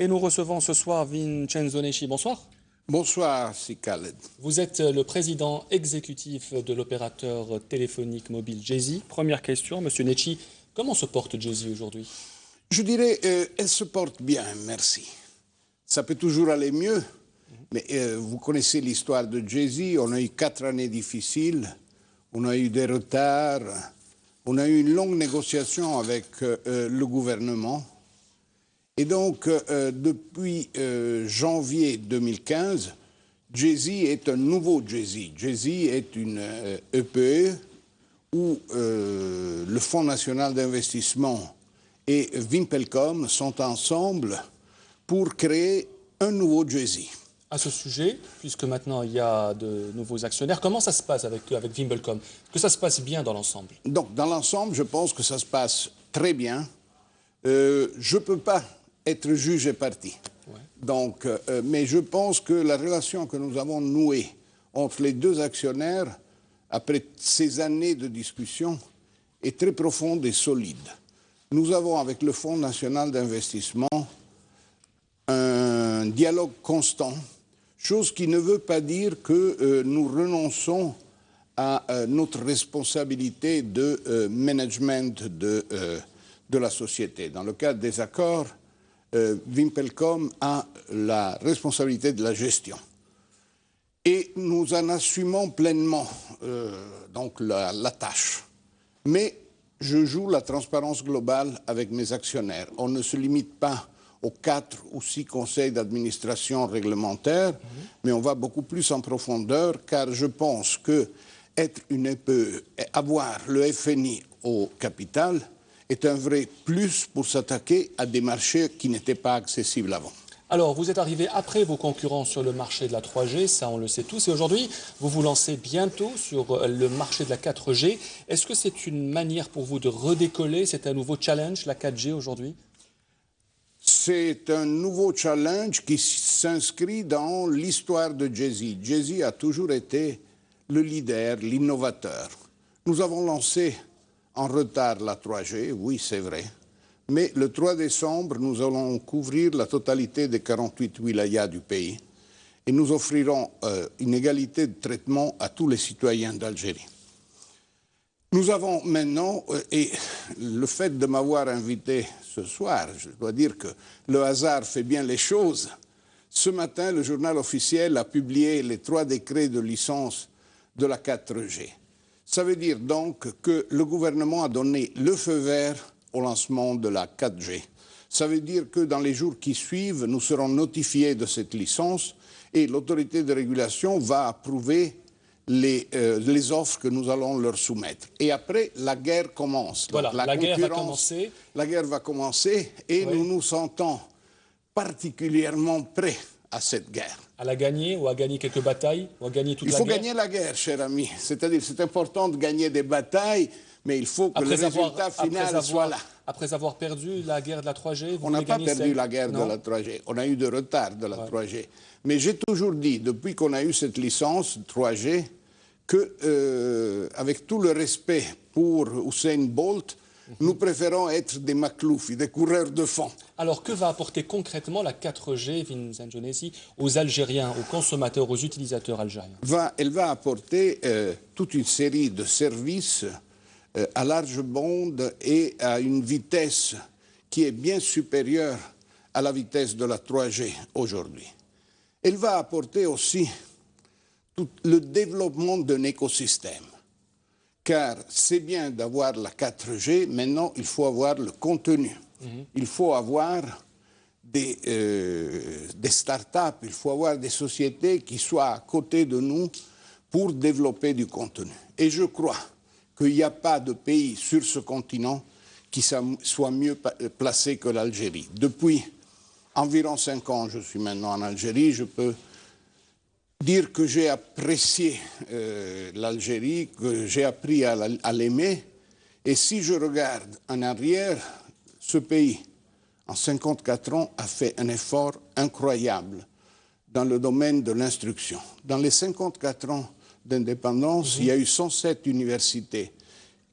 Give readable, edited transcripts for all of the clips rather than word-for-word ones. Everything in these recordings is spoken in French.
Et nous recevons ce soir Vincenzo Nesci. Bonsoir. Bonsoir, c'est Khaled. Vous êtes le président exécutif de l'opérateur téléphonique mobile Djezzy. Première question, Monsieur Nesci, comment se porte Djezzy aujourd'hui? Je dirais, elle se porte bien, merci. Ça peut toujours aller mieux, mais vous connaissez l'histoire de Djezzy. On a eu 4 années difficiles, on a eu des retards, on a eu une longue négociation avec le gouvernement. Et donc, depuis janvier 2015, Djezzy est un nouveau Djezzy. Djezzy est une EPE où le Fonds national d'investissement et Wimpelcom sont ensemble pour créer un nouveau Djezzy. À ce sujet, puisque maintenant il y a de nouveaux actionnaires, comment ça se passe avec Wimpelcom? Est-ce que ça se passe bien dans l'ensemble? Donc, dans l'ensemble, je pense que ça se passe très bien. Je ne peux pas être juge et parti. Ouais. Donc, mais je pense que la relation que nous avons nouée entre les deux actionnaires, après ces années de discussion, est très profonde et solide. Nous avons, avec le Fonds national d'investissement, un dialogue constant, chose qui ne veut pas dire que nous renonçons à notre responsabilité de management de la société. Dans le cadre des accords, Wimpelcom a la responsabilité de la gestion. Et nous en assumons pleinement donc la tâche. Mais je joue la transparence globale avec mes actionnaires. On ne se limite pas aux 4 ou 6 conseils d'administration réglementaires, mais on va beaucoup plus en profondeur, car je pense que être une EPE, avoir le FNI au capital, est un vrai plus pour s'attaquer à des marchés qui n'étaient pas accessibles avant. Alors, vous êtes arrivé après vos concurrents sur le marché de la 3G, ça on le sait tous, et aujourd'hui, vous vous lancez bientôt sur le marché de la 4G. Est-ce que c'est une manière pour vous de redécoller? C'est un nouveau challenge, la 4G aujourd'hui? C'est un nouveau challenge qui s'inscrit dans l'histoire de Djezzy. Djezzy a toujours été le leader, l'innovateur. Nous avons lancé en retard la 3G, oui c'est vrai, mais le 3 décembre, nous allons couvrir la totalité des 48 wilayas du pays et nous offrirons une égalité de traitement à tous les citoyens d'Algérie. Nous avons maintenant, et le fait de m'avoir invité ce soir, je dois dire que le hasard fait bien les choses. Ce matin, le journal officiel a publié les 3 décrets de licence de la 4G. Ça veut dire donc que le gouvernement a donné le feu vert au lancement de la 4G. Ça veut dire que dans les jours qui suivent, nous serons notifiés de cette licence et l'autorité de régulation va approuver les offres que nous allons leur soumettre. Et après, la guerre commence. Voilà, donc, la guerre va commencer. La guerre va commencer et oui, nous nous sentons particulièrement prêts à cette guerre. À la gagner ou à gagner quelques batailles ou à gagner toute la guerre? Il faut gagner la guerre, cher ami. C'est-à-dire, c'est important de gagner des batailles, mais il faut que le résultat final soit là. Après avoir perdu la guerre de la 3G, on n'a pas perdu la guerre de la 3G. On a eu de retard de la 3G. Mais j'ai toujours dit, depuis qu'on a eu cette licence 3G, que, avec tout le respect pour Usain Bolt, nous préférons être des Makloufi, des coureurs de fond. Alors, que va apporter concrètement la 4G, Vincenzo Nesci, aux Algériens, aux consommateurs, aux utilisateurs algériens? Elle va apporter toute une série de services à large bande et à une vitesse qui est bien supérieure à la vitesse de la 3G aujourd'hui. Elle va apporter aussi tout le développement d'un écosystème. Car c'est bien d'avoir la 4G, maintenant il faut avoir le contenu. Il faut avoir des start-up, il faut avoir des sociétés qui soient à côté de nous pour développer du contenu. Et je crois qu'il n'y a pas de pays sur ce continent qui soit mieux placé que l'Algérie. Depuis environ 5 ans, je suis maintenant en Algérie, je peux dire que j'ai apprécié l'Algérie, que j'ai appris à l'aimer. Et si je regarde en arrière, ce pays, en 54 ans, a fait un effort incroyable dans le domaine de l'instruction. Dans les 54 ans d'indépendance, il y a eu 107 universités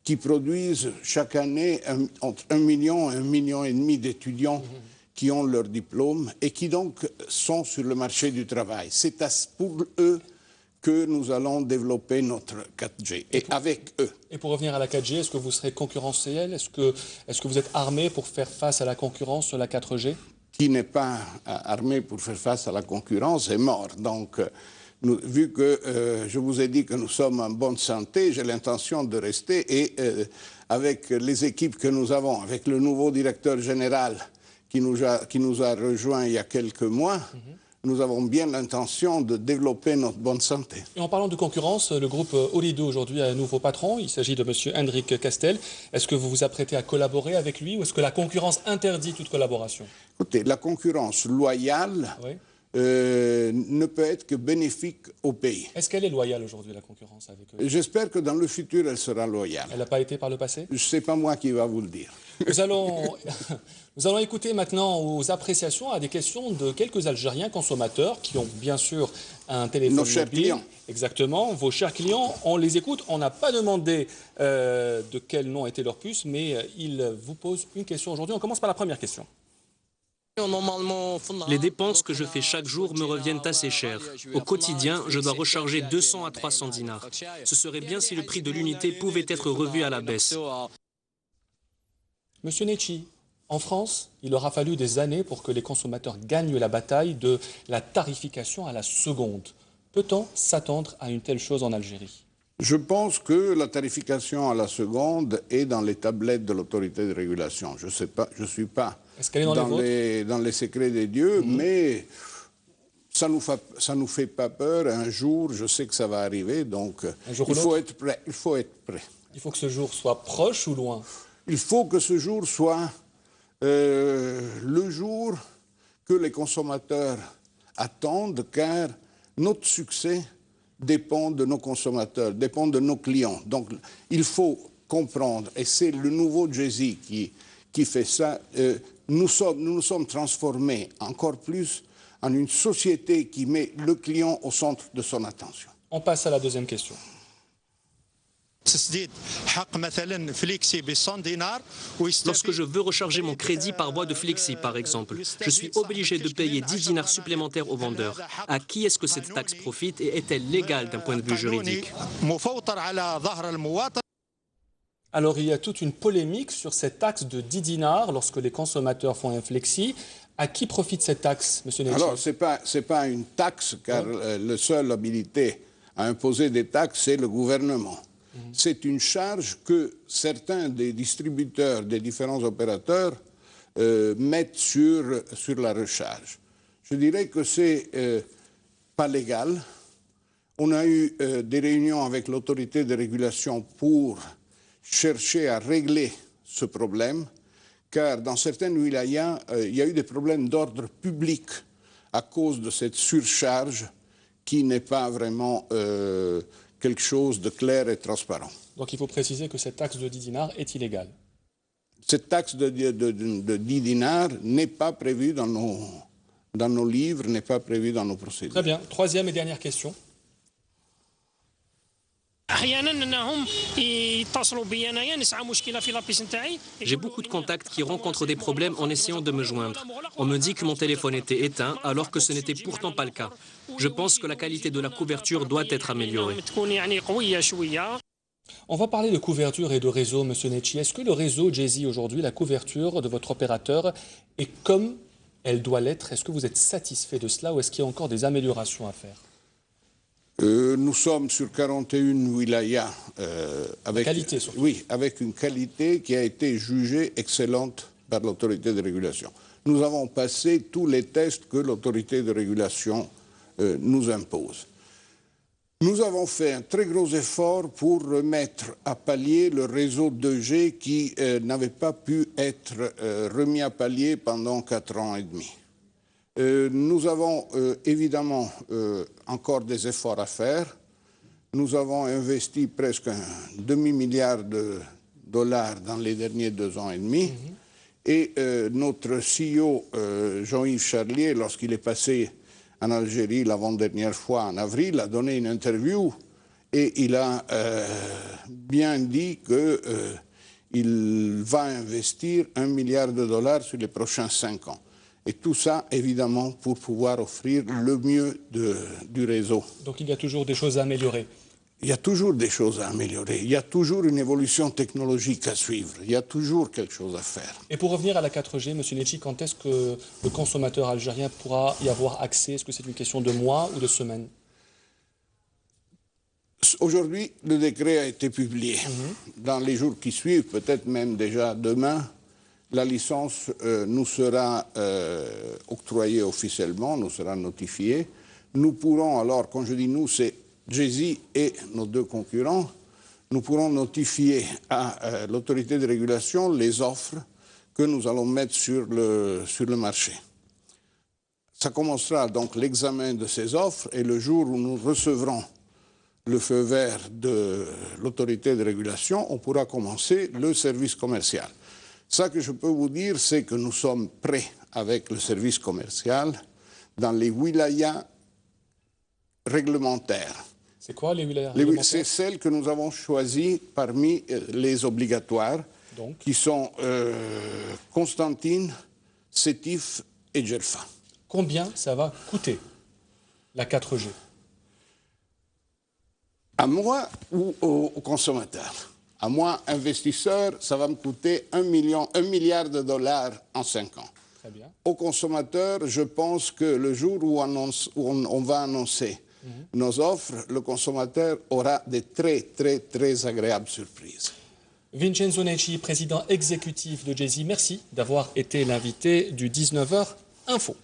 qui produisent chaque année entre 1 million et 1,5 million d'étudiants qui ont leur diplôme et qui donc sont sur le marché du travail. C'est pour eux que nous allons développer notre 4G, et avec eux. Et pour revenir à la 4G, est-ce que vous serez concurrentiel? Est-ce que vous êtes armé pour faire face à la concurrence sur la 4G? Qui n'est pas armé pour faire face à la concurrence est mort. Donc, vu que je vous ai dit que nous sommes en bonne santé, j'ai l'intention de rester et avec les équipes que nous avons, avec le nouveau directeur général qui nous a rejoint il y a quelques mois, nous avons bien l'intention de développer notre bonne santé. Et en parlant de concurrence, le groupe Ooredoo aujourd'hui a un nouveau patron, il s'agit de M. Hendrik Castel. Est-ce que vous vous apprêtez à collaborer avec lui ou est-ce que la concurrence interdit toute collaboration? Écoutez, la concurrence loyale ne peut être que bénéfique au pays. Est-ce qu'elle est loyale aujourd'hui, la concurrence avec eux? J'espère que dans le futur, elle sera loyale. Elle n'a pas été par le passé? Ce n'est pas moi qui va vous le dire. Nous allons écouter maintenant aux appréciations à des questions de quelques Algériens consommateurs qui ont bien sûr un téléphone Nos chers mobile. clients. Exactement, vos chers clients, on les écoute. On n'a pas demandé de quel nom était leur puce, mais ils vous posent une question aujourd'hui. On commence par la première question. Les dépenses que je fais chaque jour me reviennent assez cher. Au quotidien, je dois recharger 200 à 300 dinars. Ce serait bien si le prix de l'unité pouvait être revu à la baisse. Monsieur Netchi, en France, il aura fallu des années pour que les consommateurs gagnent la bataille de la tarification à la seconde. Peut-on s'attendre à une telle chose en Algérie? Je pense que la tarification à la seconde est dans les tablettes de l'autorité de régulation. Je sais pas, je suis pas dans les secrets des dieux, mais ça nous fait pas peur. Un jour, je sais que ça va arriver, donc il faut être prêt. Il faut être prêt. Il faut que ce jour soit proche ou loin? Il faut que ce jour soit le jour que les consommateurs attendent, car notre succès dépend de nos consommateurs, dépend de nos clients. Donc, il faut comprendre, et c'est le nouveau Jay-Z qui fait ça, nous nous sommes transformés encore plus en une société qui met le client au centre de son attention. On passe à la deuxième question. Lorsque je veux recharger mon crédit par voie de Flexi, par exemple, je suis obligé de payer 10 dinars supplémentaires au vendeur. À qui est-ce que cette taxe profite et est-elle légale d'un point de vue juridique? Alors, il y a toute une polémique sur cette taxe de 10 dinars lorsque les consommateurs font un Flexi. À qui profite cette taxe, monsieur Netchi? Alors, c'est pas une taxe, car le seul habilité à imposer des taxes, c'est le gouvernement. C'est une charge que certains des distributeurs, des différents opérateurs mettent sur la recharge. Je dirais que c'est pas légal. On a eu des réunions avec l'autorité de régulation pour chercher à régler ce problème, car dans certaines wilayas, il y a eu des problèmes d'ordre public à cause de cette surcharge qui n'est pas vraiment quelque chose de clair et transparent. Donc il faut préciser que cette taxe de 10 dinars est illégale. Cette taxe de 10 dinars n'est pas prévue dans nos livres, n'est pas prévue dans nos procédures. Très bien. Troisième et dernière question. J'ai beaucoup de contacts qui rencontrent des problèmes en essayant de me joindre. On me dit que mon téléphone était éteint alors que ce n'était pourtant pas le cas. Je pense que la qualité de la couverture doit être améliorée. On va parler de couverture et de réseau, monsieur Netchi. Est-ce que le réseau Jay-Z aujourd'hui, la couverture de votre opérateur est comme elle doit l'être? Est-ce que vous êtes satisfait de cela ou est-ce qu'il y a encore des améliorations à faire? Nous sommes sur 41 wilayas avec une qualité qui a été jugée excellente par l'autorité de régulation. Nous avons passé tous les tests que l'autorité de régulation nous impose. Nous avons fait un très gros effort pour remettre à palier le réseau 2G qui n'avait pas pu être remis à palier pendant 4 ans et demi. Nous avons évidemment encore des efforts à faire. Nous avons investi presque un demi-milliard de dollars dans les derniers 2 ans et demi. Et notre CEO, Jean-Yves Charlier, lorsqu'il est passé en Algérie l'avant-dernière fois en avril, a donné une interview et il a bien dit qu'il va investir $1 milliard sur les prochains 5 ans. Et tout ça, évidemment, pour pouvoir offrir le mieux du réseau. Donc il y a toujours des choses à améliorer. Il y a toujours des choses à améliorer. Il y a toujours une évolution technologique à suivre. Il y a toujours quelque chose à faire. Et pour revenir à la 4G, M. Necci, quand est-ce que le consommateur algérien pourra y avoir accès? Est-ce que c'est une question de mois ou de semaines? Aujourd'hui, le décret a été publié. Dans les jours qui suivent, peut-être même déjà demain, la licence nous sera octroyée officiellement, nous sera notifiée. Nous pourrons alors, quand je dis nous, c'est Djezzy et nos deux concurrents, nous pourrons notifier à l'autorité de régulation les offres que nous allons mettre sur le marché. Ça commencera donc l'examen de ces offres et le jour où nous recevrons le feu vert de l'autorité de régulation, on pourra commencer le service commercial. Ça que je peux vous dire, c'est que nous sommes prêts avec le service commercial dans les wilayas réglementaires. C'est quoi les wilayas réglementaires? C'est celles que nous avons choisies parmi les obligatoires, donc, qui sont Constantine, Sétif et Djerfa. Combien ça va coûter, la 4G? À moi ou aux consommateurs? À moi, investisseur, ça va me coûter 1 milliard de dollars en 5 ans. Très bien. Aux consommateurs, je pense que le jour où on va annoncer nos offres, le consommateur aura de très agréables surprises. Vincenzo Necci, président exécutif de Djezzy, merci d'avoir été l'invité du 19h Info.